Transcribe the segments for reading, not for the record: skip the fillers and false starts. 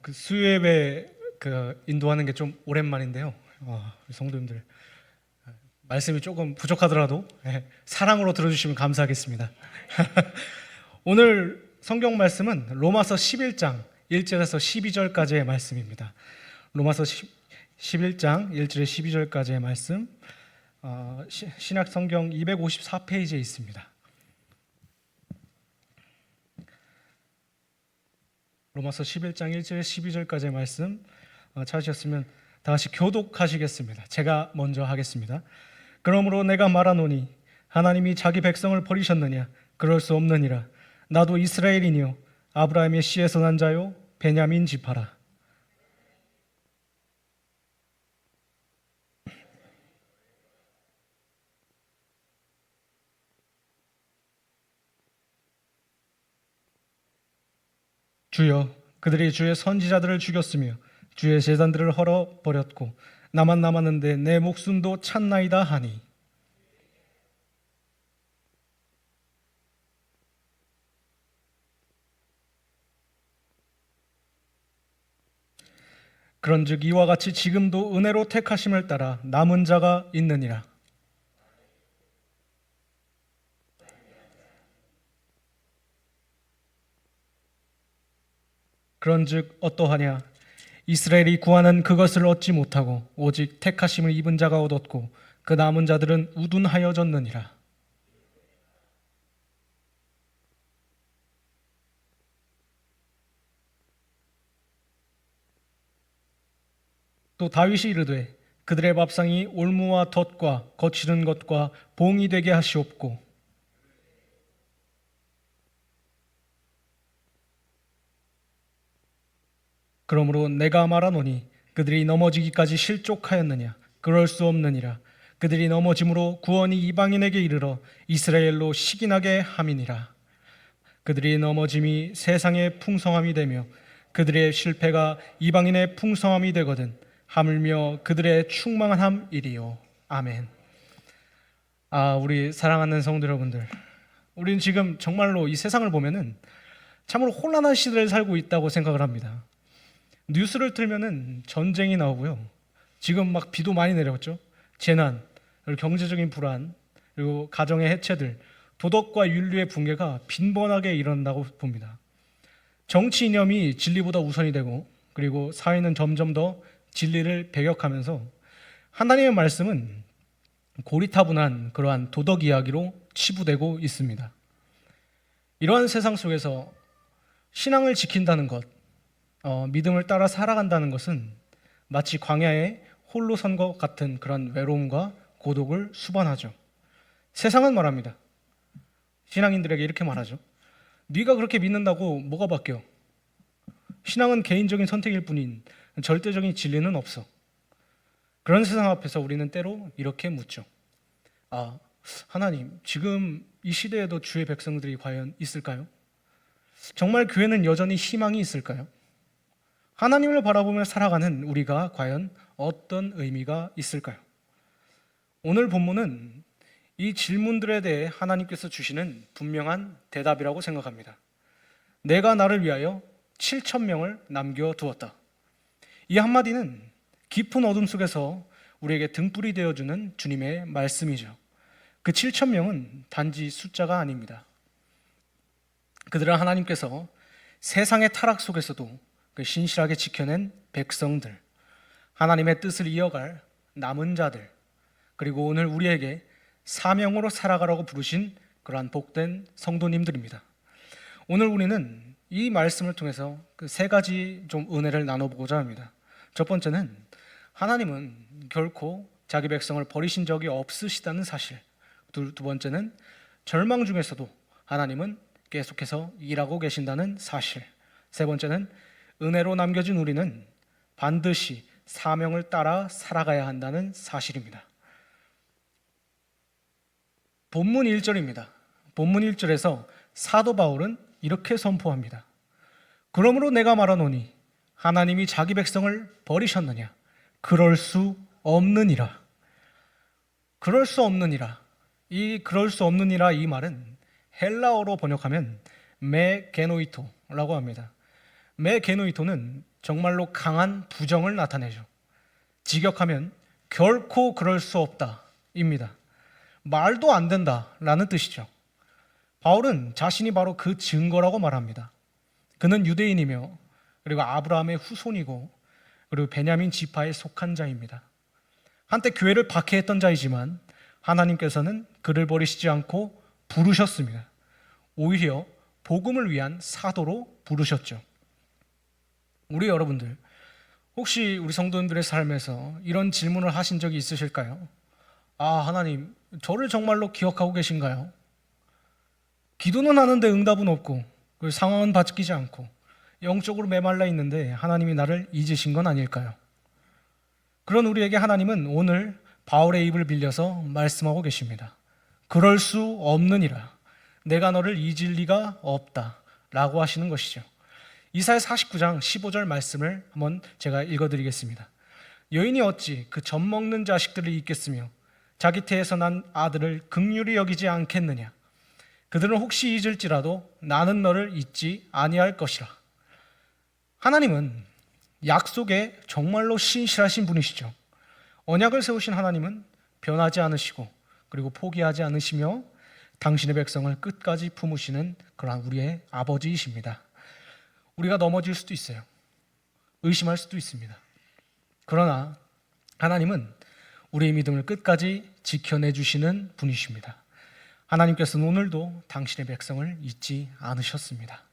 그 수요예배 인도하는 게 좀 오랜만인데요. 성도님들 말씀이 조금 부족하더라도 사랑으로 들어주시면 감사하겠습니다. 오늘 성경 말씀은 로마서 11장 1절에서 12절까지의 말씀입니다. 로마서 11장 1절에 12절까지의 말씀, 신약 성경 254페이지에 있습니다. 로마서 11장 1절에 12절까지의 말씀 찾으셨으면 다 같이 교독하시겠습니다. 제가 먼저 하겠습니다. 그러므로 내가 말하노니 하나님이 자기 백성을 버리셨느냐? 그럴 수 없느니라. 나도 이스라엘이니요 아브라함의 씨에서 난 자요 베냐민 지파라. 주여, 그들이 주의 선지자들을 죽였으며 주의 제단들을 헐어버렸고 나만 남았는데 내 목숨도 찼나이다 하니, 그런즉 이와 같이 지금도 은혜로 택하심을 따라 남은 자가 있느니라. 그런즉 어떠하냐? 이스라엘이 구하는 그것을 얻지 못하고 오직 택하심을 입은 자가 얻었고 그 남은 자들은 우둔하여졌느니라. 또 다윗이 이르되 그들의 밥상이 올무와 덫과 거칠은 것과 봉이 되게 하시옵고, 그러므로 내가 말하노니 그들이 넘어지기까지 실족하였느냐? 그럴 수 없느니라. 그들이 넘어짐으로 구원이 이방인에게 이르러 이스라엘로 식인하게 함이니라. 그들이 넘어짐이 세상의 풍성함이 되며 그들의 실패가 이방인의 풍성함이 되거든 하물며 그들의 충만한 함이리요. 아멘. 우리 사랑하는 성도 여러분들, 우리는 지금 정말로 이 세상을 보면은 참으로 혼란한 시대를 살고 있다고 생각을 합니다. 뉴스를 틀면은 전쟁이 나오고요. 지금 막 비도 많이 내렸죠. 재난, 그리고 경제적인 불안, 그리고 가정의 해체들, 도덕과 윤리의 붕괴가 빈번하게 일어난다고 봅니다. 정치 이념이 진리보다 우선이 되고, 그리고 사회는 점점 더 진리를 배격하면서 하나님의 말씀은 고리타분한 그러한 도덕 이야기로 치부되고 있습니다. 이러한 세상 속에서 신앙을 지킨다는 것, 믿음을 따라 살아간다는 것은 마치 광야에 홀로 선 것 같은 그런 외로움과 고독을 수반하죠. 세상은 말합니다. 신앙인들에게 이렇게 말하죠. 네가 그렇게 믿는다고 뭐가 바뀌어? 신앙은 개인적인 선택일 뿐인 절대적인 진리는 없어. 그런 세상 앞에서 우리는 때로 이렇게 묻죠. 하나님, 지금 이 시대에도 주의 백성들이 과연 있을까요? 정말 교회는 여전히 희망이 있을까요? 하나님을 바라보며 살아가는 우리가 과연 어떤 의미가 있을까요? 오늘 본문은 이 질문들에 대해 하나님께서 주시는 분명한 대답이라고 생각합니다. 내가 나를 위하여 7,000명을 남겨두었다. 이 한마디는 깊은 어둠 속에서 우리에게 등불이 되어주는 주님의 말씀이죠. 그 7,000명은 단지 숫자가 아닙니다. 그들은 하나님께서 세상의 타락 속에서도 신실하게 지켜낸 백성들, 하나님의 뜻을 이어갈 남은 자들, 그리고 오늘 우리에게 사명으로 살아가라고 부르신 그러한 복된 성도님들입니다. 오늘 우리는 이 말씀을 통해서 그 세 가지 좀 은혜를 나눠보고자 합니다. 첫 번째는 하나님은 결코 자기 백성을 버리신 적이 없으시다는 사실. 두 번째는 절망 중에서도 하나님은 계속해서 일하고 계신다는 사실. 세 번째는 은혜로 남겨진 우리는 반드시 사명을 따라 살아가야 한다는 사실입니다. 본문 1절입니다. 본문 1절에서 사도 바울은 이렇게 선포합니다. 그러므로 내가 말하노니 하나님이 자기 백성을 버리셨느냐? 그럴 수 없느니라. 그럴 수 없느니라. 이 그럴 수 없느니라 이 말은 헬라어로 번역하면 메게노이토라고 합니다. 메게노이토는 정말로 강한 부정을 나타내죠. 직역하면 결코 그럴 수 없다 입니다. 말도 안 된다라는 뜻이죠. 바울은 자신이 바로 그 증거라고 말합니다. 그는 유대인이며 그리고 아브라함의 후손이고 그리고 베냐민 지파에 속한 자입니다. 한때 교회를 박해했던 자이지만 하나님께서는 그를 버리시지 않고 부르셨습니다. 오히려 복음을 위한 사도로 부르셨죠. 우리 여러분들 혹시 우리 성도님들의 삶에서 이런 질문을 하신 적이 있으실까요? 하나님, 저를 정말로 기억하고 계신가요? 기도는 하는데 응답은 없고 그 상황은 바뀌지 않고 영적으로 메말라 있는데 하나님이 나를 잊으신 건 아닐까요? 그런 우리에게 하나님은 오늘 바울의 입을 빌려서 말씀하고 계십니다. 그럴 수 없느니라. 내가 너를 잊을 리가 없다 라고 하시는 것이죠. 이사야 49장 15절 말씀을 한번 제가 읽어드리겠습니다. 여인이 어찌 그 젖 먹는 자식들을 잊겠으며 자기 태에서 난 아들을 긍휼히 여기지 않겠느냐. 그들은 혹시 잊을지라도 나는 너를 잊지 아니할 것이라. 하나님은 약속에 정말로 신실하신 분이시죠. 언약을 세우신 하나님은 변하지 않으시고 그리고 포기하지 않으시며 당신의 백성을 끝까지 품으시는 그러한 우리의 아버지이십니다. 우리가 넘어질 수도 있어요. 의심할 수도 있습니다. 그러나 하나님은 우리의 믿음을 끝까지 지켜내주시는 분이십니다. 하나님께서는 오늘도 당신의 백성을 잊지 않으셨습니다.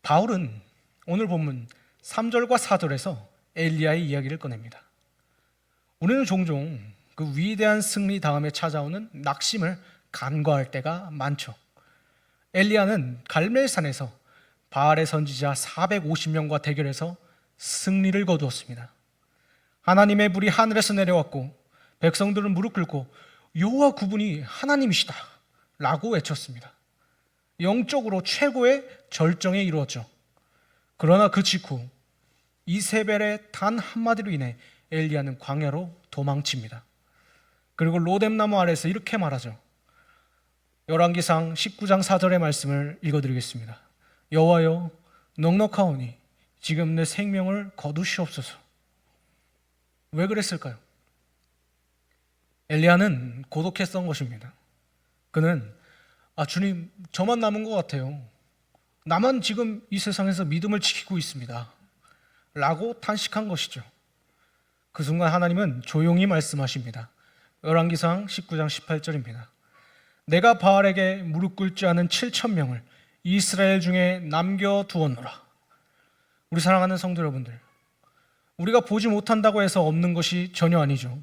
바울은 오늘 본문 3절과 4절에서 엘리야의 이야기를 꺼냅니다. 우리는 종종 그 위대한 승리 다음에 찾아오는 낙심을 간과할 때가 많죠. 엘리야는 갈멜산에서 바알의 선지자 450명과 대결해서 승리를 거두었습니다. 하나님의 불이 하늘에서 내려왔고 백성들은 무릎 꿇고 여호와 그분이 하나님이시다 라고 외쳤습니다. 영적으로 최고의 절정에 이루었죠. 그러나 그 직후 이세벨의 단 한마디로 인해 엘리야는 광야로 도망칩니다. 그리고 로뎀나무 아래에서 이렇게 말하죠. 열왕기상 19장 4절의 말씀을 읽어드리겠습니다. 여호와여, 넉넉하오니 지금 내 생명을 거두시옵소서. 왜 그랬을까요? 엘리야는 고독했던 것입니다. 그는 주님, 저만 남은 것 같아요. 나만 지금 이 세상에서 믿음을 지키고 있습니다 라고 탄식한 것이죠. 그 순간 하나님은 조용히 말씀하십니다. 열왕기상 19장 18절입니다. 내가 바알에게 무릎 꿇지 않은 7,000명을 이스라엘 중에 남겨두었노라. 우리 사랑하는 성도 여러분들, 우리가 보지 못한다고 해서 없는 것이 전혀 아니죠.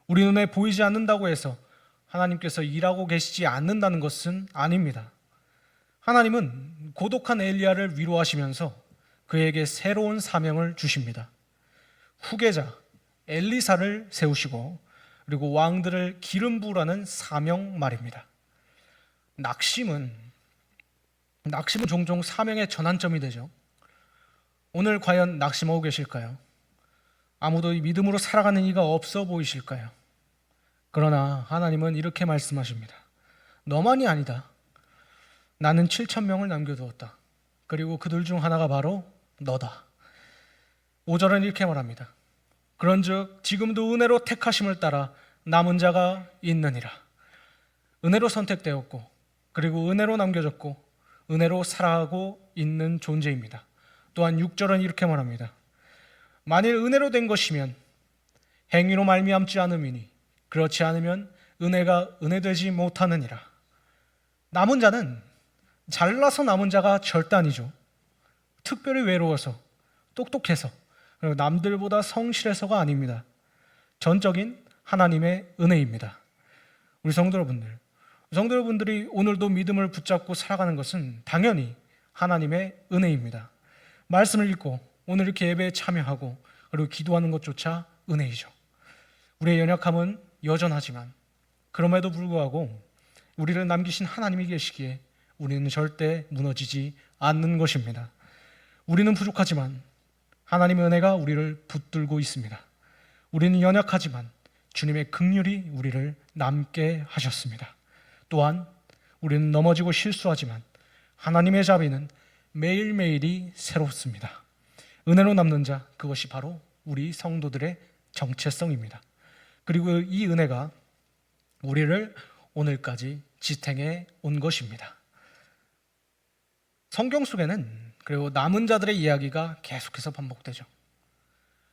우리 눈에 보이지 않는다고 해서 하나님께서 일하고 계시지 않는다는 것은 아닙니다. 하나님은 고독한 엘리야를 위로하시면서 그에게 새로운 사명을 주십니다. 후계자 엘리사를 세우시고 그리고 왕들을 기름 부으라는 사명 말입니다. 낙심은 종종 사명의 전환점이 되죠. 오늘 과연 낙심하고 계실까요? 아무도 믿음으로 살아가는 이가 없어 보이실까요? 그러나 하나님은 이렇게 말씀하십니다. 너만이 아니다. 나는 7,000명을 남겨두었다. 그리고 그들 중 하나가 바로 너다. 5절은 이렇게 말합니다. 그런즉 지금도 은혜로 택하심을 따라 남은 자가 있느니라. 은혜로 선택되었고 그리고 은혜로 남겨졌고 은혜로 살아가고 있는 존재입니다. 또한 6절은 이렇게 말합니다. 만일 은혜로 된 것이면 행위로 말미암지 않음이니 그렇지 않으면 은혜가 은혜되지 못하느니라. 남은 자는 잘나서 남은 자가 절대 아니죠. 특별히 외로워서 똑똑해서 그리고 남들보다 성실해서가 아닙니다. 전적인 하나님의 은혜입니다. 우리 성도 여러분들이 오늘도 믿음을 붙잡고 살아가는 것은 당연히 하나님의 은혜입니다. 말씀을 읽고 오늘 이렇게 예배에 참여하고 그리고 기도하는 것조차 은혜이죠. 우리의 연약함은 여전하지만 그럼에도 불구하고 우리를 남기신 하나님이 계시기에 우리는 절대 무너지지 않는 것입니다. 우리는 부족하지만 하나님의 은혜가 우리를 붙들고 있습니다. 우리는 연약하지만 주님의 긍휼이 우리를 남게 하셨습니다. 또한 우리는 넘어지고 실수하지만 하나님의 자비는 매일매일이 새롭습니다. 은혜로 남는 자, 그것이 바로 우리 성도들의 정체성입니다. 그리고 이 은혜가 우리를 오늘까지 지탱해 온 것입니다. 성경 속에는 그리고 남은 자들의 이야기가 계속해서 반복되죠.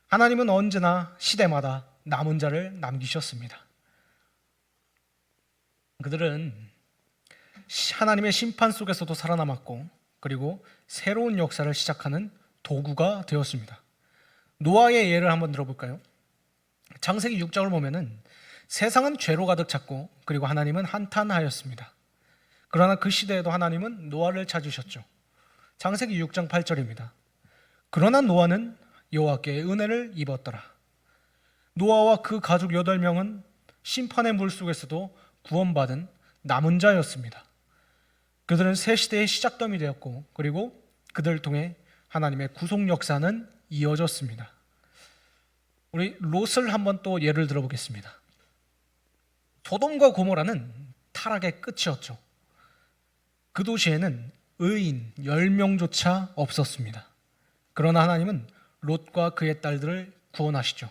하나님은 언제나 시대마다 남은 자를 남기셨습니다. 그들은 하나님의 심판 속에서도 살아남았고, 그리고 새로운 역사를 시작하는 도구가 되었습니다. 노아의 예를 한번 들어볼까요? 창세기 6장을 보면은 세상은 죄로 가득 찼고, 그리고 하나님은 한탄하였습니다. 그러나 그 시대에도 하나님은 노아를 찾으셨죠. 창세기 6장 8절입니다. 그러나 노아는 여호와께 은혜를 입었더라. 노아와 그 가족 8명은 심판의 물 속에서도 구원받은 남은 자였습니다. 그들은 새 시대의 시작점이 되었고, 그리고 그들을 통해 하나님의 구속 역사는 이어졌습니다. 우리 롯을 한번 또 예를 들어보겠습니다. 소돔과 고모라는 타락의 끝이었죠. 그 도시에는 의인 10명조차 없었습니다. 그러나 하나님은 롯과 그의 딸들을 구원하시죠.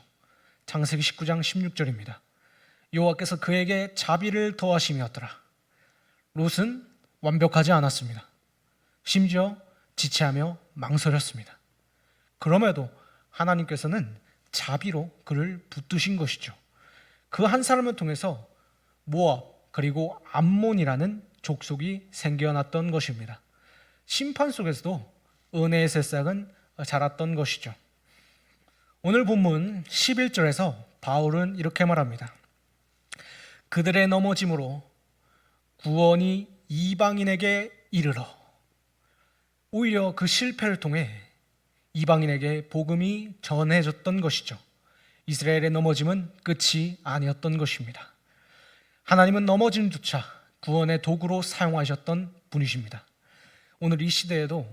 창세기 19장 16절입니다. 여호와께서 그에게 자비를 더하심이었더라. 롯은 완벽하지 않았습니다. 심지어 지체하며 망설였습니다. 그럼에도 하나님께서는 자비로 그를 붙드신 것이죠. 그 한 사람을 통해서 모압 그리고 암몬이라는 족속이 생겨났던 것입니다. 심판 속에서도 은혜의 새싹은 자랐던 것이죠. 오늘 본문 11절에서 바울은 이렇게 말합니다. 그들의 넘어짐으로 구원이 이방인에게 이르러. 오히려 그 실패를 통해 이방인에게 복음이 전해졌던 것이죠. 이스라엘의 넘어짐은 끝이 아니었던 것입니다. 하나님은 넘어짐조차 구원의 도구로 사용하셨던 분이십니다. 오늘 이 시대에도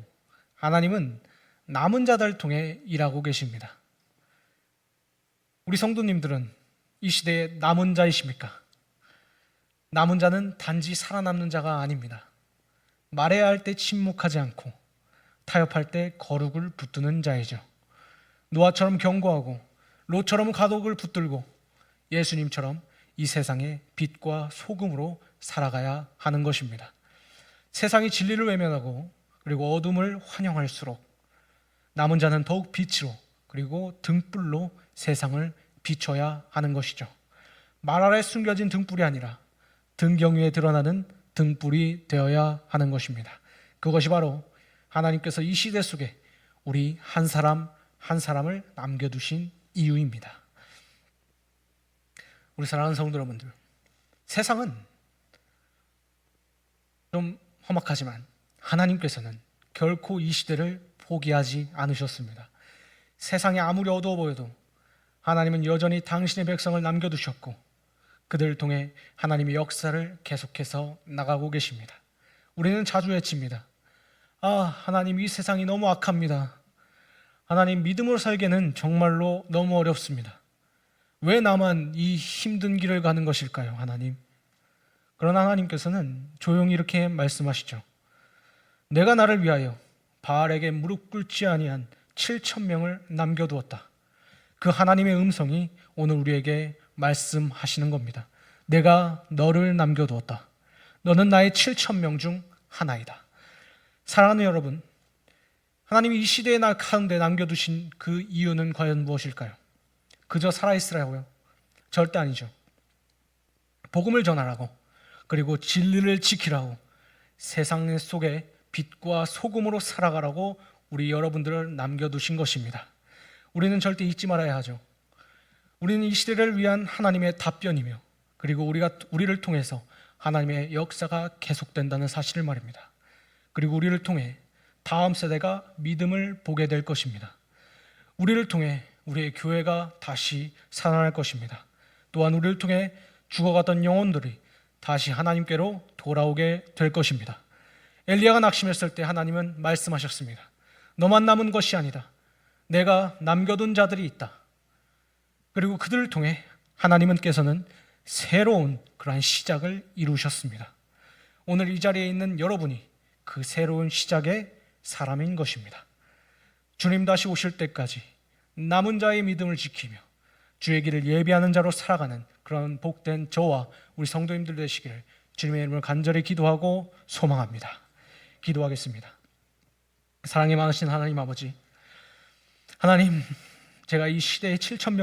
하나님은 남은 자들을 통해 일하고 계십니다. 우리 성도님들은 이 시대의 남은 자이십니까? 남은 자는 단지 살아남는 자가 아닙니다. 말해야 할 때 침묵하지 않고 타협할 때 거룩을 붙드는 자이죠. 노아처럼 경고하고 롯처럼 가독을 붙들고 예수님처럼 이 세상의 빛과 소금으로 살아가야 하는 것입니다. 세상이 진리를 외면하고 그리고 어둠을 환영할수록 남은 자는 더욱 빛으로 그리고 등불로 세상을 비춰야 하는 것이죠. 말 아래 숨겨진 등불이 아니라 등경 위에 드러나는 등불이 되어야 하는 것입니다. 그것이 바로 하나님께서 이 시대 속에 우리 한 사람 한 사람을 남겨두신 이유입니다. 우리 사랑하는 성도 여러분들, 세상은 좀 험악하지만 하나님께서는 결코 이 시대를 포기하지 않으셨습니다. 세상이 아무리 어두워 보여도 하나님은 여전히 당신의 백성을 남겨두셨고 그들을 통해 하나님의 역사를 계속해서 나가고 계십니다. 우리는 자주 외칩니다. 하나님, 이 세상이 너무 악합니다. 하나님, 믿음으로 살기에는 정말로 너무 어렵습니다. 왜 나만 이 힘든 길을 가는 것일까요, 하나님? 그러나 하나님께서는 조용히 이렇게 말씀하시죠. 내가 나를 위하여 바알에게 무릎 꿇지 아니한 7,000명을 남겨두었다. 그 하나님의 음성이 오늘 우리에게 말씀하시는 겁니다. 내가 너를 남겨두었다. 너는 나의 7,000명 중 하나이다. 사랑하는 여러분, 하나님이 이 시대의 날 가운데 남겨두신 그 이유는 과연 무엇일까요? 그저 살아있으라고요? 절대 아니죠. 복음을 전하라고, 그리고 진리를 지키라고, 세상 속에 빛과 소금으로 살아가라고 우리 여러분들을 남겨두신 것입니다. 우리는 절대 잊지 말아야 하죠. 우리는 이 시대를 위한 하나님의 답변이며 그리고 우리를 통해서 하나님의 역사가 계속된다는 사실을 말입니다. 그리고 우리를 통해 다음 세대가 믿음을 보게 될 것입니다. 우리를 통해 우리의 교회가 다시 살아날 것입니다. 또한 우리를 통해 죽어갔던 영혼들이 다시 하나님께로 돌아오게 될 것입니다. 엘리야가 낙심했을 때 하나님은 말씀하셨습니다. 너만 남은 것이 아니다. 내가 남겨둔 자들이 있다. 그리고 그들을 통해 하나님께서는 새로운 그러한 시작을 이루셨습니다. 오늘 이 자리에 있는 여러분이 그 새로운 시작의 사람인 것입니다. 주님 다시 오실 때까지 남은 자의 믿음을 지키며 주의 길을 예비하는 자로 살아가는 그런 복된 저와 우리 성도님들 되시기를 주님의 이름을 간절히 기도하고 소망합니다. 기도하겠습니다. 사랑이 많으신 하나님 아버지, 하나님, 제가 이 시대의 7,000명